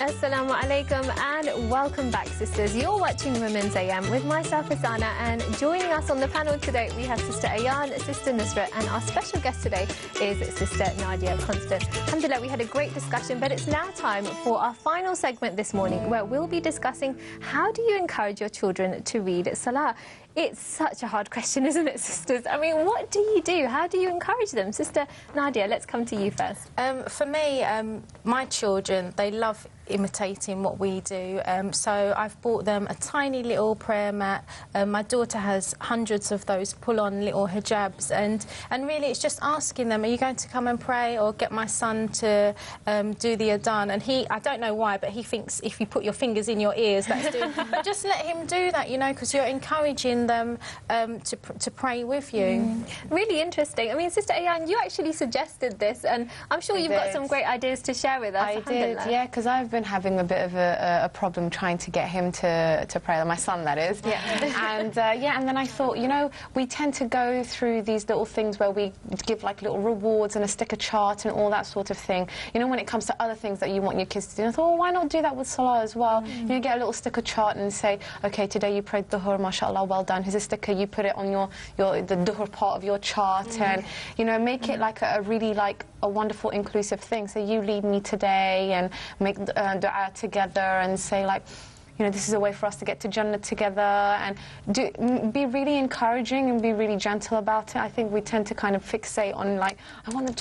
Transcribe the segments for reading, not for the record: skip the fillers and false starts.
Assalamu alaikum and welcome back, sisters. You're watching Women's AM with myself, Asana, and joining us on the panel today we have Sister Ayan, Sister Nusrat, and our special guest today is Sister Nadia Constance. Alhamdulillah, we had a great discussion, but it's now time for our final segment this morning where we'll be discussing how do you encourage your children to read Salah. It's such a hard question, isn't it, sisters? I mean, what do you do? How do you encourage them? Sister Nadia, let's come to you first. For me, my children, they love imitating what we do. So I've bought them a tiny little prayer mat. My daughter has hundreds of those pull-on little hijabs, and really it's just asking them, are you going to come and pray? Or get my son to do the adhan, and I don't know why, but he thinks if you put your fingers in your ears, that's doing. But just let him do that, you know, because you're encouraging them to pray with you. Really interesting. I mean, Sister Ayan, you actually suggested this, and I'm sure you've got some great ideas to share with us. I did, yeah, because I've been having a bit of a problem trying to get him to pray, my son, that is. Yeah. And and then I thought, you know, we tend to go through these little things where we give like little rewards and a sticker chart and all that sort of thing. You know, when it comes to other things that you want your kids to do, I thought, well, why not do that with Salah as well? You know, get a little sticker chart and say, okay, today you prayed Dhuhr, mashallah, well done. Here's a sticker, you put it on the Dhuhr part of your chart, and, you know, make it like a really like a wonderful inclusive thing. So you lead me today, and make dua together and say like, you know, this is a way for us to get to Jannah together, and be really encouraging and be really gentle about it. I think we tend to kind of fixate on like, I want them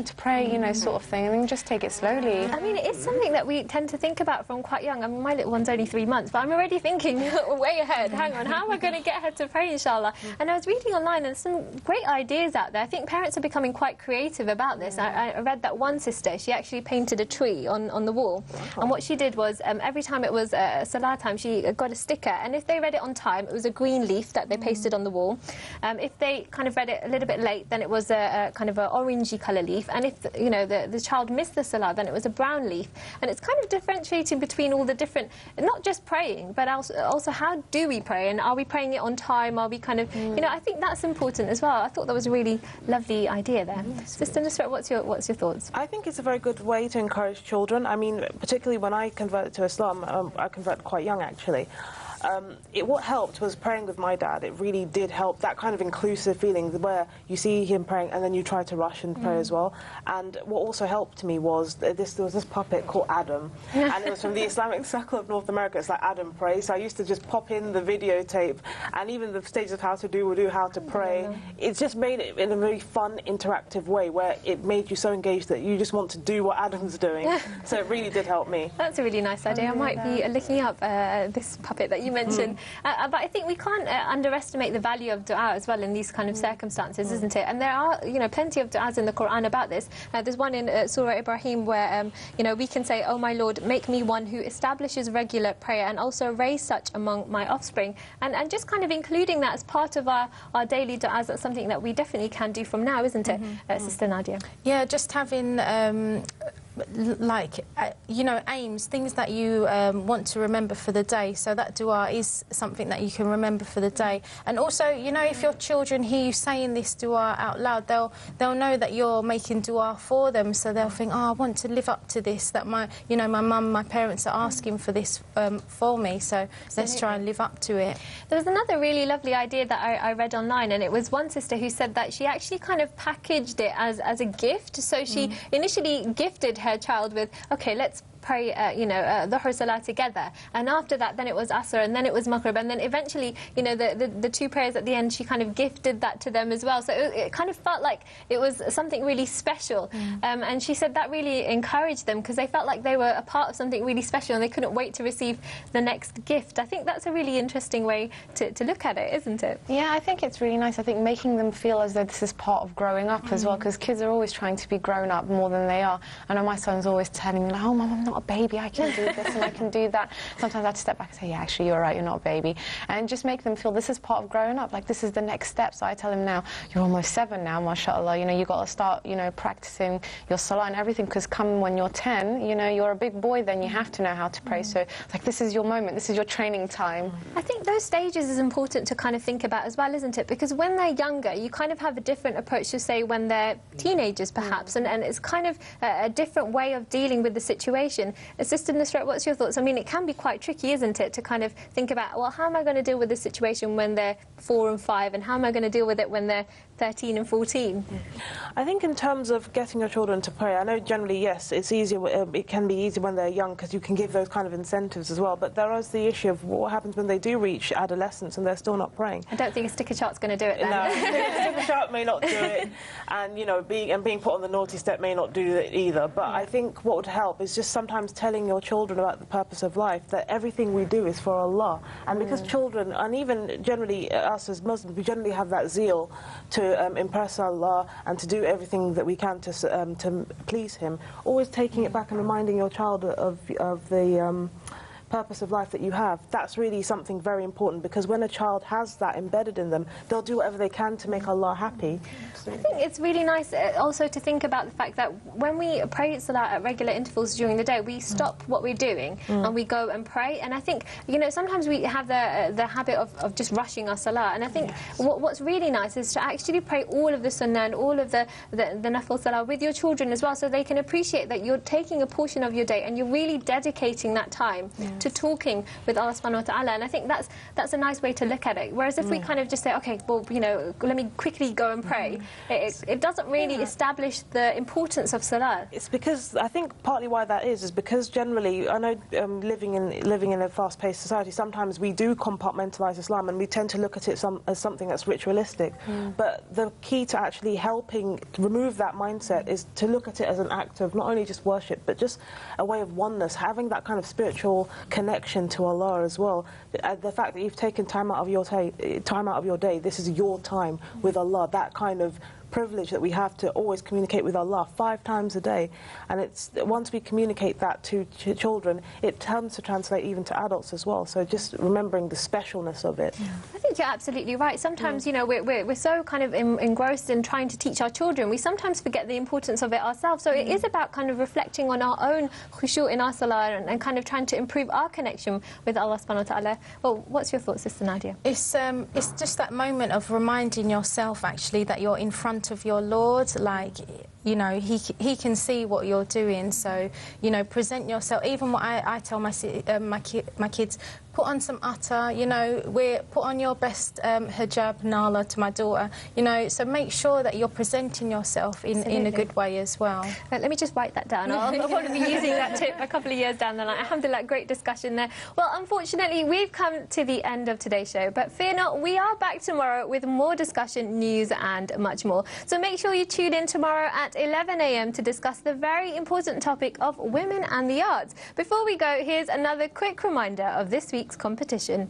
to pray, you know, sort of thing, and then just take it slowly. I mean, it's something that we tend to think about from quite young. I mean, my little one's only 3 months, but I'm already thinking way ahead. Hang on, how am I going to get her to pray, inshallah? And I was reading online, and some great ideas out there. I think parents are becoming quite creative about this. I read that one sister, she actually painted a tree on the wall, and what she did was every time it was Salah time, she got a sticker, and if they read it on time, it was a green leaf that they pasted on the wall. If they kind of read it a little bit late, then it was a kind of an orangey colour leaf, and if, you know, the child missed the Salah, then it was a brown leaf. And it's kind of differentiating between all the different, not just praying, but also how do we pray, and are we praying it on time? Are we kind of, you know, I think that's important as well. I thought that was a really lovely idea there. Sister Nusrat, what's your thoughts? I think it's a very good way to encourage children. I mean, particularly when I converted to Islam, I converted quite young actually. What helped was praying with my dad. It really did help, that kind of inclusive feeling where you see him praying and then you try to rush and pray as well. And what also helped me was there was this puppet called Adam, and it was from the Islamic Circle of North America. It's like Adam Prays. So I used to just pop in the videotape and even the stages of how to do wudu, how to pray. It just made it in a very fun, interactive way where it made you so engaged that you just want to do what Adam's doing. So it really did help me. That's a really nice idea. I might be looking up this puppet that you mentioned. But I think we can't underestimate the value of dua as well in these kind of circumstances, isn't it? And there are, you know, plenty of duas in the Quran about this. There's one in Surah Ibrahim where, you know, we can say, oh my Lord, make me one who establishes regular prayer and also raise such among my offspring. And just kind of including that as part of our daily duas, that's something that we definitely can do from now, isn't it, Sister Nadia? Yeah, just having like, you know, aims, things that you want to remember for the day. So that dua is something that you can remember for the day. And also, you know, if your children hear you saying this dua out loud, they'll know that you're making dua for them. So they'll think, oh, I want to live up to this, that my mum, my parents are asking for this for me. So let's try and live up to it. There was another really lovely idea that I read online, and it was one sister who said that she actually kind of packaged it as a gift. So she initially gifted her child with, okay, let's pray, you know, Dhuhr Salah together, and after that then it was Asr, and then it was Maghrib, and then eventually, you know, the two prayers at the end, she kind of gifted that to them as well. So it kind of felt like it was something really special, and she said that really encouraged them because they felt like they were a part of something really special and they couldn't wait to receive the next gift. I think that's a really interesting way to look at it, isn't it? Yeah, I think it's really nice. I think making them feel as though this is part of growing up as well, because kids are always trying to be grown up more than they are. I know my son's always telling me, like, oh, Mum, I'm not a baby, I can do this and I can do that. Sometimes I have to step back and say, yeah, actually, you're right, you're not a baby. And just make them feel this is part of growing up, like this is the next step. So I tell him now, you're almost 7 now, mashallah, you know, you've got to start, you know, practicing your salah and everything, because come when you're 10, you know, you're a big boy, then you have to know how to pray. So, like, this is your moment, this is your training time. I think those stages is important to kind of think about as well, isn't it? Because when they're younger, you kind of have a different approach to, say, when they're teenagers, perhaps, and it's kind of a different way of dealing with the situation. situation. Sister Nusrat, what's your thoughts? I mean, it can be quite tricky, isn't it, to kind of think about, well, how am I going to deal with this situation when they're 4 and 5, and how am I going to deal with it when they're 13 and 14? I think in terms of getting your children to pray, I know generally, yes, it's easier. It can be easier when they're young because you can give those kind of incentives as well. But there is the issue of what happens when they do reach adolescence and they're still not praying. I don't think a sticker chart's going to do it then. No, a sticker chart may not do it, and you know, being put on the naughty step may not do it either. But I think what would help is just sometimes telling your children about the purpose of life, that everything we do is for Allah, and because children, and even generally us as Muslims, we generally have that zeal to impress Allah and to do everything that we can to please Him. Always taking it back and reminding your child of the purpose of life that you have. That's really something very important, because when a child has that embedded in them, they'll do whatever they can to make Allah happy. I think it's really nice also to think about the fact that when we pray salah at regular intervals during the day, we stop what we're doing and we go and pray. And I think, you know, sometimes we have the habit of just rushing our salah. And I think what's really nice is to actually pray all of the sunnah and all of the nafil salah with your children as well, so they can appreciate that you're taking a portion of your day and you're really dedicating that time to talking with Allah subhanahu wa ta'ala. And I think that's a nice way to look at it. Whereas if we kind of just say, okay, well, you know, let me quickly go and pray, it doesn't really establish the importance of salah. It's because, I think partly why that is because generally, I know living in a fast-paced society, sometimes we do compartmentalise Islam and we tend to look at it as something that's ritualistic. But the key to actually helping remove that mindset is to look at it as an act of not only just worship, but just a way of oneness, having that kind of spiritual connection to Allah as well. The fact that you've taken time out of your day, this is your time with Allah, that kind of privilege that we have to always communicate with Allah 5 times a day, and it's once we communicate that to children, it tends to translate even to adults as well. So just remembering the specialness of it. I think you're absolutely right. Sometimes, you know, we're so kind of engrossed in trying to teach our children, we sometimes forget the importance of it ourselves. So it is about kind of reflecting on our own khushu' in our salah and kind of trying to improve our connection with Allah subhanahu wa ta'ala. Well, what's your thoughts, Sister Nadia? It's just that moment of reminding yourself actually that you're in front of your Lord, like, you know, he can see what you're doing, so, you know, present yourself. Even what I tell my kids, put on some attar, you know, put on your best hijab, nala, to my daughter, you know, so make sure that you're presenting yourself in a good way as well. Let me just write that down. I'll probably be using that tip a couple of years down the line. Alhamdulillah, great discussion there. Well, unfortunately, we've come to the end of today's show, but fear not, we are back tomorrow with more discussion, news and much more. So make sure you tune in tomorrow at 11 AM to discuss the very important topic of women and the arts. Before we go, here's another quick reminder of this week's competition.